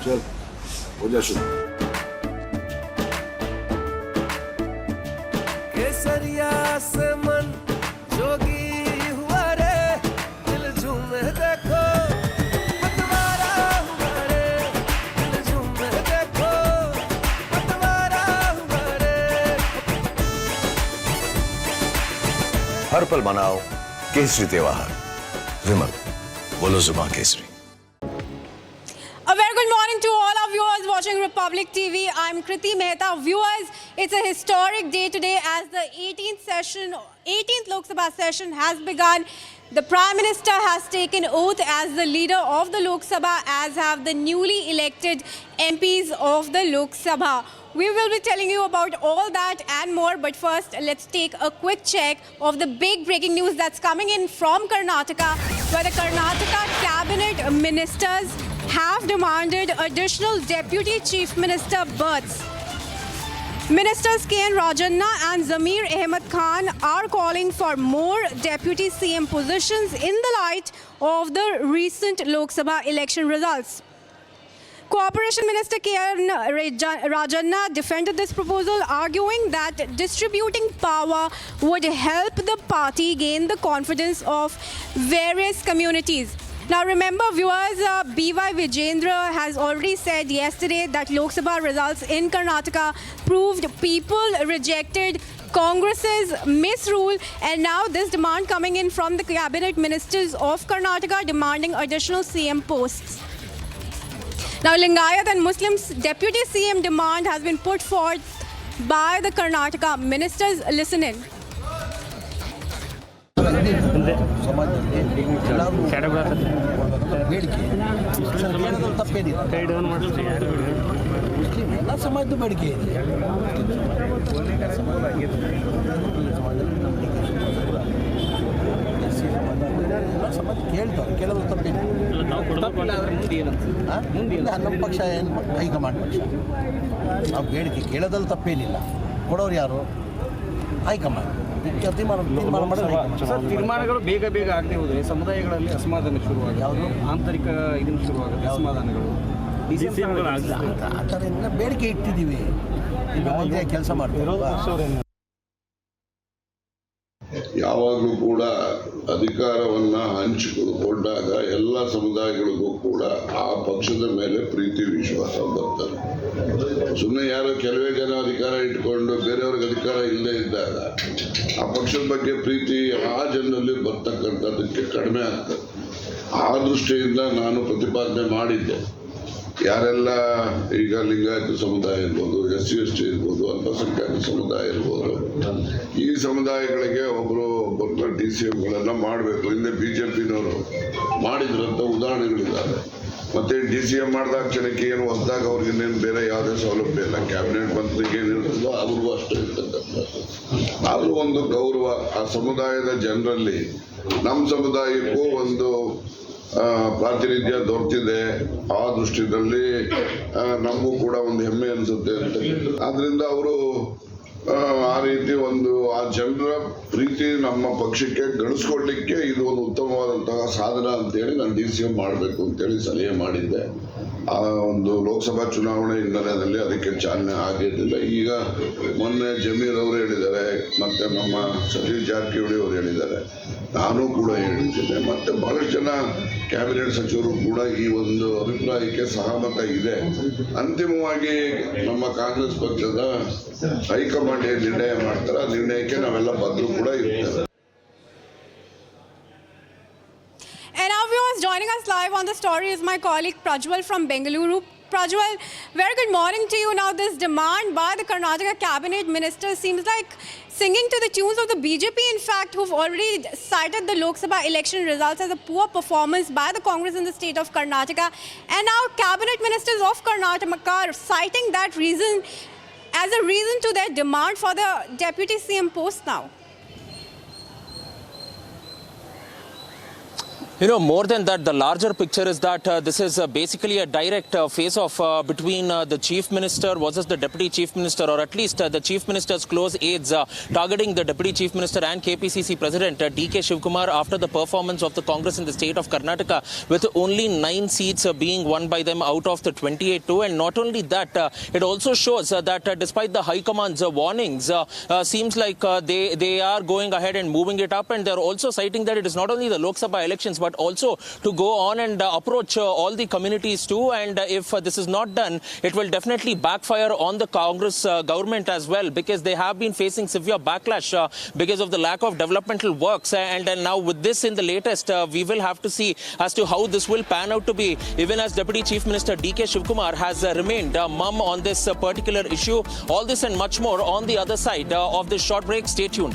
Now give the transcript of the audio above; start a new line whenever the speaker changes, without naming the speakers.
चल हो जा शुरू.
केसरिया से मन जोगी हुआ रे, दिल झूमे देखो पतवारा हुआ रे, दिल झूमे देखो पतवारा हुआ रे.
हर पल मनाओ केसरी त्योहार. विमल, बोलो जुबान Kesari.
A very good morning to all our viewers watching Republic TV. I'm Kriti Mehta. Viewers, it's a historic day today as the 18th Lok Sabha session has begun. The Prime Minister has taken oath as the leader of the Lok Sabha, as have the newly elected MPs of the Lok Sabha. We will be telling you about all that and more, but first let's take a quick check of the big breaking news that's coming in from Karnataka, where the Karnataka cabinet ministers have demanded additional deputy chief minister berths. Ministers K.N. Rajanna and Zamir Ahmed Khan are calling for more deputy CM positions in the light of the recent Lok Sabha election results. Cooperation Minister K.N. Rajanna defended this proposal, arguing that distributing power would help the party gain the confidence of various communities. Now remember viewers, B.Y. Vijendra has already said yesterday that Lok Sabha results in Karnataka proved people rejected Congress's misrule, and now this demand coming in from the cabinet ministers of Karnataka demanding additional CM posts. Now Lingayat and Muslims deputy CM demand has been put forth by the Karnataka ministers. Listen in.
ಸಮಾಜಕ್ಕೆ ಬೇಡಿಕೆ ತಪ್ಪೇನಿಲ್ಲ. Muslim ಎಲ್ಲ ಸಮಾಜದ ಬೇಡಿಕೆ ಇದೆ. ಎಲ್ಲ ಸಮಾಜ ಕೇಳ್ತಾರೆ, ಕೇಳೋದು ತಪ್ಪೇನಿಲ್ಲ. ನಮ್ಮ ಪಕ್ಷ ಏನು ಹೈಕಮಾಂಡ್ ಪಕ್ಷ, ನಾವು ಬೇಡಿಕೆ ಕೇಳೋದ್ರಲ್ಲಿ ತಪ್ಪೇನಿಲ್ಲ. ಕೊಡೋರು ಯಾರು? ಹೈಕಮಾಂಡ್.
ತೀರ್ಮಾನಗಳು ಬೇಗ ಬೇಗ ಆಗದೆ ಹೋದರೆ ಸಮುದಾಯಗಳಲ್ಲಿ ಅಸಮಾಧಾನ ಶುರುವಾಗುತ್ತೆ. ಯಾವುದು ಆಂತರಿಕ ಇದನ್ನು ಶುರುವಾಗುತ್ತೆ, ಅಸಮಾಧಾನಗಳು.
ಆ ಥರ ಬೇಡಿಕೆ ಇಟ್ಟಿದ್ದೀವಿ, ಇನ್ನು ಕೆಲಸ ಮಾಡ್ತೀವಿ.
ಯಾವಾಗಲೂ ಕೂಡ ಅಧಿಕಾರವನ್ನ ಹಂಚಿಕೊಂಡಾಗ ಎಲ್ಲ ಸಮುದಾಯಗಳಿಗೂ ಕೂಡ ಆ ಪಕ್ಷದ ಮೇಲೆ ಪ್ರೀತಿ ವಿಶ್ವಾಸ ಬರ್ತದೆ. ಸುಮ್ಮನೆ ಯಾರೋ ಕೆಲವೇ ಜನ ಅಧಿಕಾರ ಇಟ್ಕೊಂಡು ಬೇರೆಯವ್ರಿಗೆ ಅಧಿಕಾರ ಇಲ್ಲದೆ ಇದ್ದಾಗ ಆ ಪಕ್ಷದ ಬಗ್ಗೆ ಪ್ರೀತಿ ಆ ಜನರಲ್ಲಿ ಬರ್ತಕ್ಕಂಥದ್ದಕ್ಕೆ ಕಡಿಮೆ ಆಗ್ತದೆ. ಆ ದೃಷ್ಟಿಯಿಂದ ನಾನು ಪ್ರತಿಪಾದನೆ ಮಾಡಿದ್ದೆ. ಯಾರೆಲ್ಲ ಈಗ ಲಿಂಗಾಯತ ಸಮುದಾಯ ಇರ್ಬೋದು, SC ST ಇರ್ಬೋದು, ಅಲ್ಪಸಂಖ್ಯಾತ ಸಮುದಾಯ ಇರ್ಬೋದು, ಈ ಸಮುದಾಯಗಳಿಗೆ ಒಬ್ಬರನ್ನ DCMಗಳನ್ನ ಮಾಡಬೇಕು. ಹಿಂದೆ BJPನವರು ಮಾಡಿದ್ರಂತ ಉದಾಹರಣೆಗಳಿದ್ದಾವೆ. ಮತ್ತೆ DCM ಮಾಡಿದಾಗ ಕ್ಷಣಕ್ಕೆ ಏನು ಹೊಸದಾಗ ಅವ್ರಿಗೆ ಇನ್ನೇನು ಬೇರೆ ಯಾವುದೇ ಸೌಲಭ್ಯ ಇಲ್ಲ. ಕ್ಯಾಬಿನೆಟ್ ಮಂತ್ರಿಗೆ ಏನಿರ್ತದೋ ಅವ್ರಿಗೂ ಅಷ್ಟೇ ಇರ್ತಕ್ಕಂಥದ್ದು. ಆದರೂ ಒಂದು ಗೌರವ ಆ ಸಮುದಾಯದ ಜನರಲ್ಲಿ ನಮ್ಮ ಸಮುದಾಯಕ್ಕೂ ಒಂದು ಪ್ರಾತಿನಿಧ್ಯ ದೊರೆತಿದೆ. ಆ ದೃಷ್ಟಿಯಲ್ಲಿ ನಮಗೂ ಕೂಡ ಒಂದು ಹೆಮ್ಮೆ ಅನಿಸುತ್ತೆ ಅಂತ. ಆದ್ರಿಂದ ಅವರು ಆ ರೀತಿ ಒಂದು ಆ ಜನರ ಪ್ರೀತಿ ನಮ್ಮ ಪಕ್ಷಕ್ಕೆ ಗಳಿಸ್ಕೊಡ್ಲಿಕ್ಕೆ ಇದು ಒಂದು ಉತ್ತಮವಾದಂತಹ ಸಾಧನ ಅಂತೇಳಿ ನಾನು DCM ಮಾಡಬೇಕು ಅಂತೇಳಿ ಸಲಹೆ ಮಾಡಿದ್ದೆ. ಆ ಒಂದು ಲೋಕಸಭಾ ಚುನಾವಣೆ ಹಿನ್ನೆಲೆಯಲ್ಲಿ ಅದಕ್ಕೆ ಚಾಲನೆ ಆಗಿರಲಿಲ್ಲ. ಈಗ ಮೊನ್ನೆ ಜಮೀರ್ ಅವರು ಹೇಳಿದ್ದಾರೆ, ಮತ್ತೆ ನಮ್ಮ ಸತೀಶ್ ಜಾರಕಿಹೊಳಿ ಅವರು ಹೇಳಿದ್ದಾರೆ, ನಾನು ಕೂಡ ಹೇಳಿದ್ದೇನೆ, ಮತ್ತೆ ಬಹಳಷ್ಟು ಜನ ಕ್ಯಾಬಿನೆಟ್ ಸಚಿವರು ಕೂಡ ಈ ಒಂದು ಅಭಿಪ್ರಾಯಕ್ಕೆ ಸಹಮತ ಇದೆ. ಅಂತಿಮವಾಗಿ ನಮ್ಮ ಕಾಂಗ್ರೆಸ್ ಪಕ್ಷದ ಹೈಕಮಾಂಡ್ ಏನು ನಿರ್ಣಯ ಮಾಡ್ತಾರೆ ಆ ನಿರ್ಣಯಕ್ಕೆ ನಾವೆಲ್ಲ ಬದ್ಧರು ಕೂಡ ಇರ್ತೇವೆ.
And our viewers, joining us live on the story is my colleague Prajwal from Bengaluru. Prajwal, very good morning to you. Now this demand by the Karnataka cabinet minister seems like singing to the tunes of the BJP, in fact, who've already cited the Lok Sabha election results as a poor performance by the Congress in the state of Karnataka. And now cabinet ministers of Karnataka are citing that reason as a reason to their demand for the deputy CM post now.
You know, more than that, the larger picture is that this is basically a direct face-off between the Chief Minister versus the Deputy Chief Minister, or at least the Chief Minister's close aides targeting the Deputy Chief Minister and KPCC President DK Shivkumar after the performance of the Congress in the state of Karnataka, with only 9 seats being won by them out of the 28-2. And not only that, it also shows that despite the High Command's warnings, seems like they are going ahead and moving it up, and they're also citing that it is not only the Lok Sabha elections but also to go on and approach all the communities too. And if this is not done, it will definitely backfire on the Congress government as well, because they have been facing severe backlash because of the lack of developmental works. And now with this in the latest, we will have to see as to how this will pan out to be, even as Deputy Chief Minister DK Shivkumar has remained mum on this particular issue. All this and much more on the other side of this short break. Stay tuned.